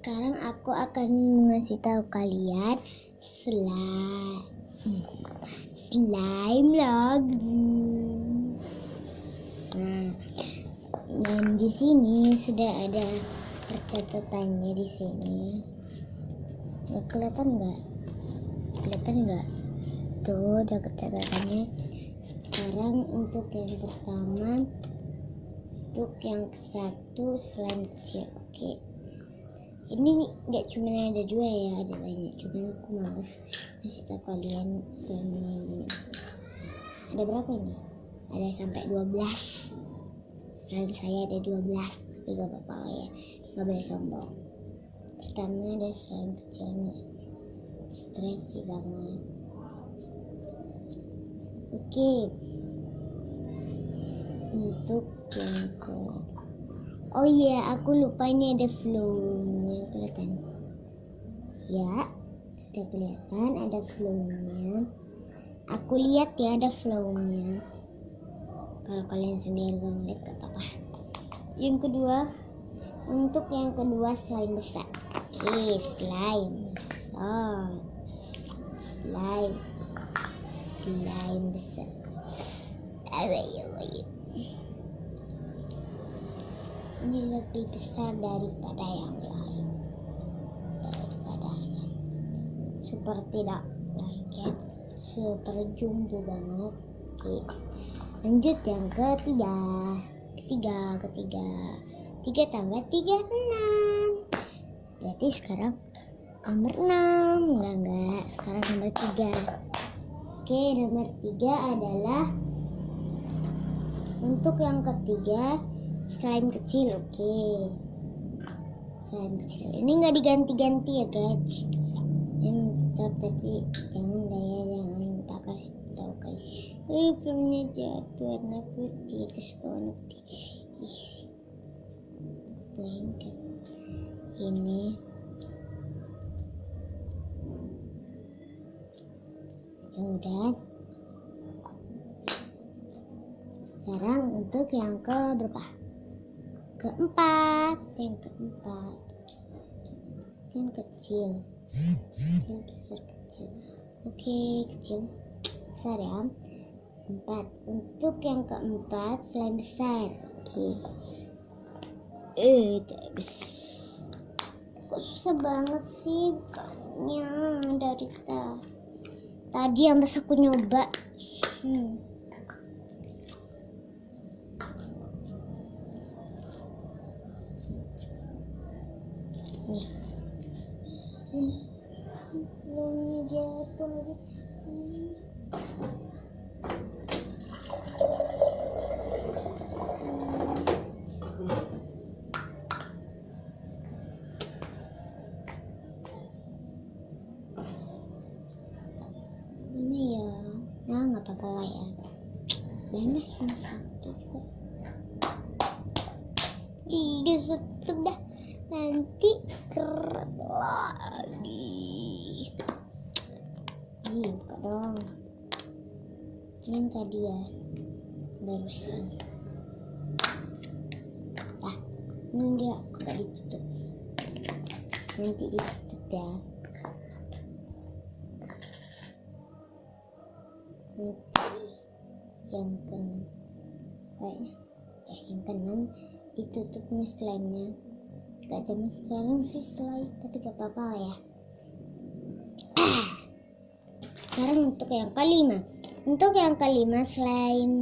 Sekarang aku akan mengasih tahu kalian slime lagi. Nah, dan di sini sudah ada percatatannya di sini. Kelihatan nggak? Tuh ada percatatannya. Sekarang untuk yang pertama, untuk yang satu slime kecil. Oke. Ini nggak cuma ada 2 ya, ada banyak. Cuma aku males ngasih tahu kalian slime yang banyak. Ada berapa ini? Ada sampai 12. Slime saya ada 12, tapi gak apa-apa lah ya, nggak boleh sombong. Pertama ada slime kecilnya, stretchy banget. Oke. Untuk yang oh iya, aku lupa ini ada flow-nya, kelihatan? Ya, sudah kelihatan ada flow-nya. Aku lihat ya ada flow-nya. Kalau kalian sendiri gak ngeliat gak apa-apa. Yang kedua, untuk yang kedua slime besar. Oke, slime besar. Slime besar. Ayo. Ini lebih besar daripada yang lain. Seperti like super jumbo banget. Oke. Lanjut yang ketiga. 3 tambah 3 6. Berarti sekarang nomor 6. Enggak. Sekarang nomor 3. Oke, nomor 3 adalah untuk yang ketiga slime kecil. Oke. Slime kecil. Ini nggak diganti-ganti ya guys. Ini tetap, tapi jangan tak kasih tahu kalian. Filmnya jatuh warna putih, kesukaan putih. Ini ya udah. Sekarang untuk yang keempat. Yang kecil. Yang besar kecil. Oke, kecil. Besar ya. 4. Untuk yang keempat slime besar. Oke. Kok susah banget sih bukannya dari tadi yang pas aku nyoba. Nih. Belum jatuh lagi. Ini ya. Nah, nggak apa-apa lah ya. Banyak yang satu kok. Tutup dah. Nanti keret lagi. Buka dong. Ini tadi ya, barusan. Ini dia gak ditutup. Nanti ditutup ya. Nanti yang keenam, kayaknya ya yang keenam ditutup nih slime-nya. Gak zaman sekarang sih slime, tapi gak apa-apa lah ya. Sekarang untuk yang kelima. Untuk yang kelima slime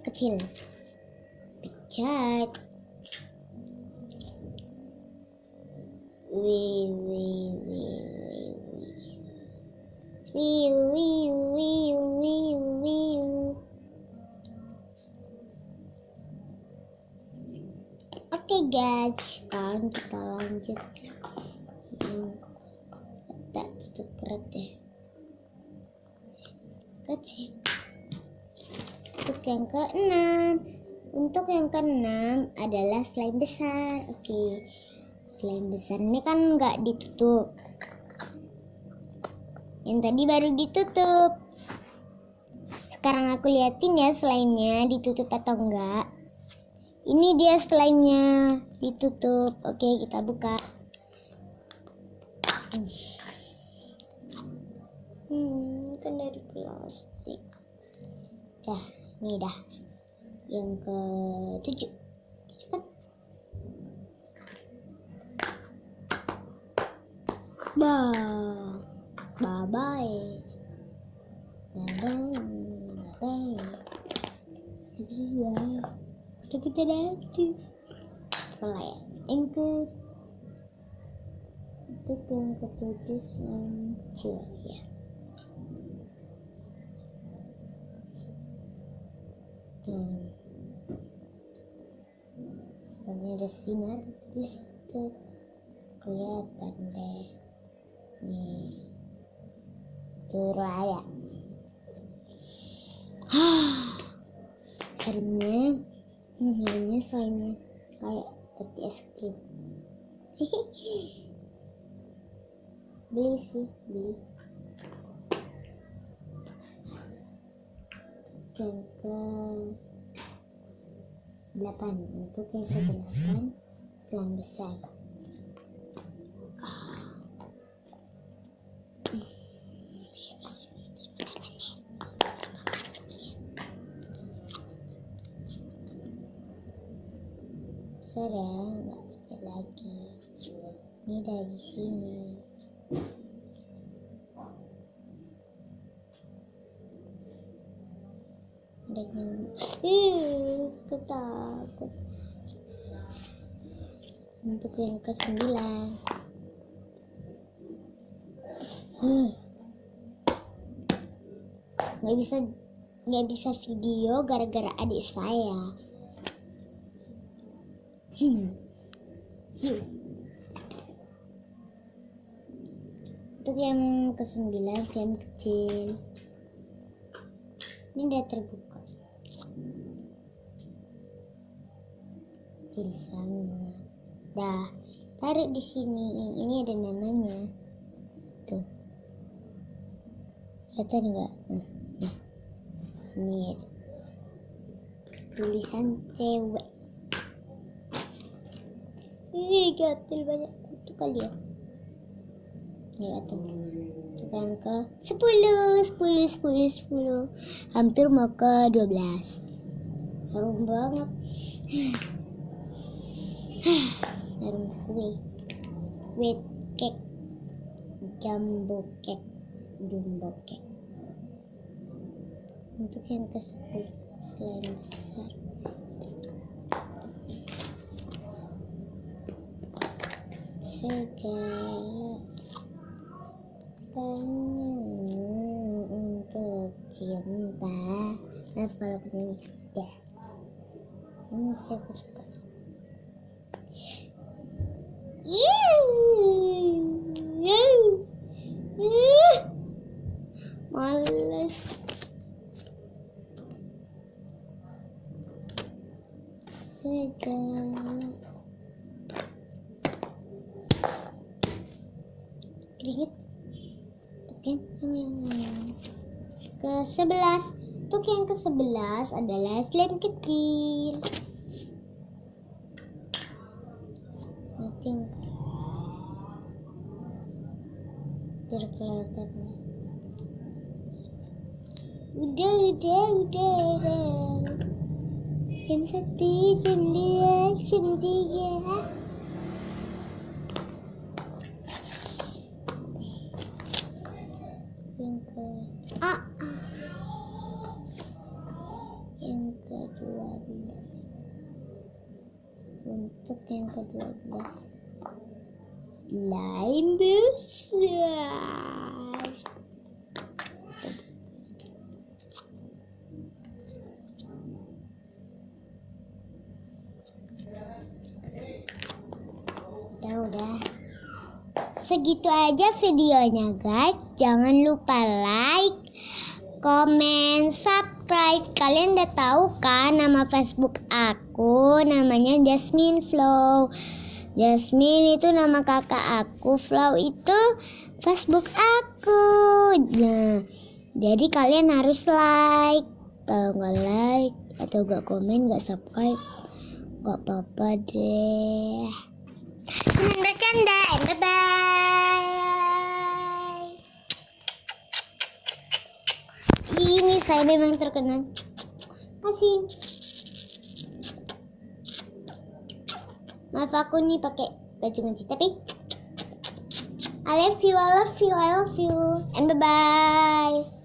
kecil. Pecat. Oke guys, sekarang kita lanjut. Tak tutup keret ya. Untuk yang keenam adalah slime besar. Oke. Slime besar ini kan nggak ditutup. Yang tadi baru ditutup. Sekarang aku liatin ya slime-nya ditutup atau enggak. Ini dia slime-nya ditutup. Oke, kita buka. Kan dari plastik. Dah, ini dah yang ke-7 kan? Bye bye. Udah kita aktif. Apa ya? Untuk yang ke-7 slime kecil ya. Soalnya ada sinar di situ, kelihatan deh. Nih, dulu ya. Karena ini slime kayak roti es krim. beli yang ke-8. Untuk yang ke-8 slime besar. Besar ya, nggak kecil lagi. Ini dari sini. Ada nyamuk. Ketakut. Untuk yang ke-9. Nggak bisa video gara-gara adik saya. Untuk yang ke-9 slime kecil. Ini udah terbuka. Kecil sangat. Dah, taruh di sini. Yang ini ada namanya. Tuh. Kelihatan enggak? Nah. Ini tulisan cewek. Gatel banyak kutu kali ya. Gatel. Yang ke 10. Hampir mau ke 12. Harum banget. Harum kue cake, jumbo cake. Untuk yang ke-10 slime besar. Segala tanya untuk cinta. Nah, kalau ini ya, ini sih aku suka. Males. Segala keringet. Yang ke-11. Untuk yang ke-11 adalah slime kecil. Biar kelihatannya. Udah. Jam 1, jam 2, jam 3. Yang ke-12. Untuk yang ke-12 slime besar. Udah. Segitu aja videonya guys. Jangan lupa like, komen, subscribe. Kalian udah tahu kan nama Facebook aku, namanya Jasmine Flow. Jasmine itu nama kakak aku, Flow itu Facebook aku. Nah, jadi kalian harus like. Kalau nggak like atau nggak komen, nggak subscribe, nggak apa-apa deh. Bercanda, bye bye. saya memang terkenal. Kasih. Maaf aku nih pakai baju ngaji, tapi I love you, and bye bye.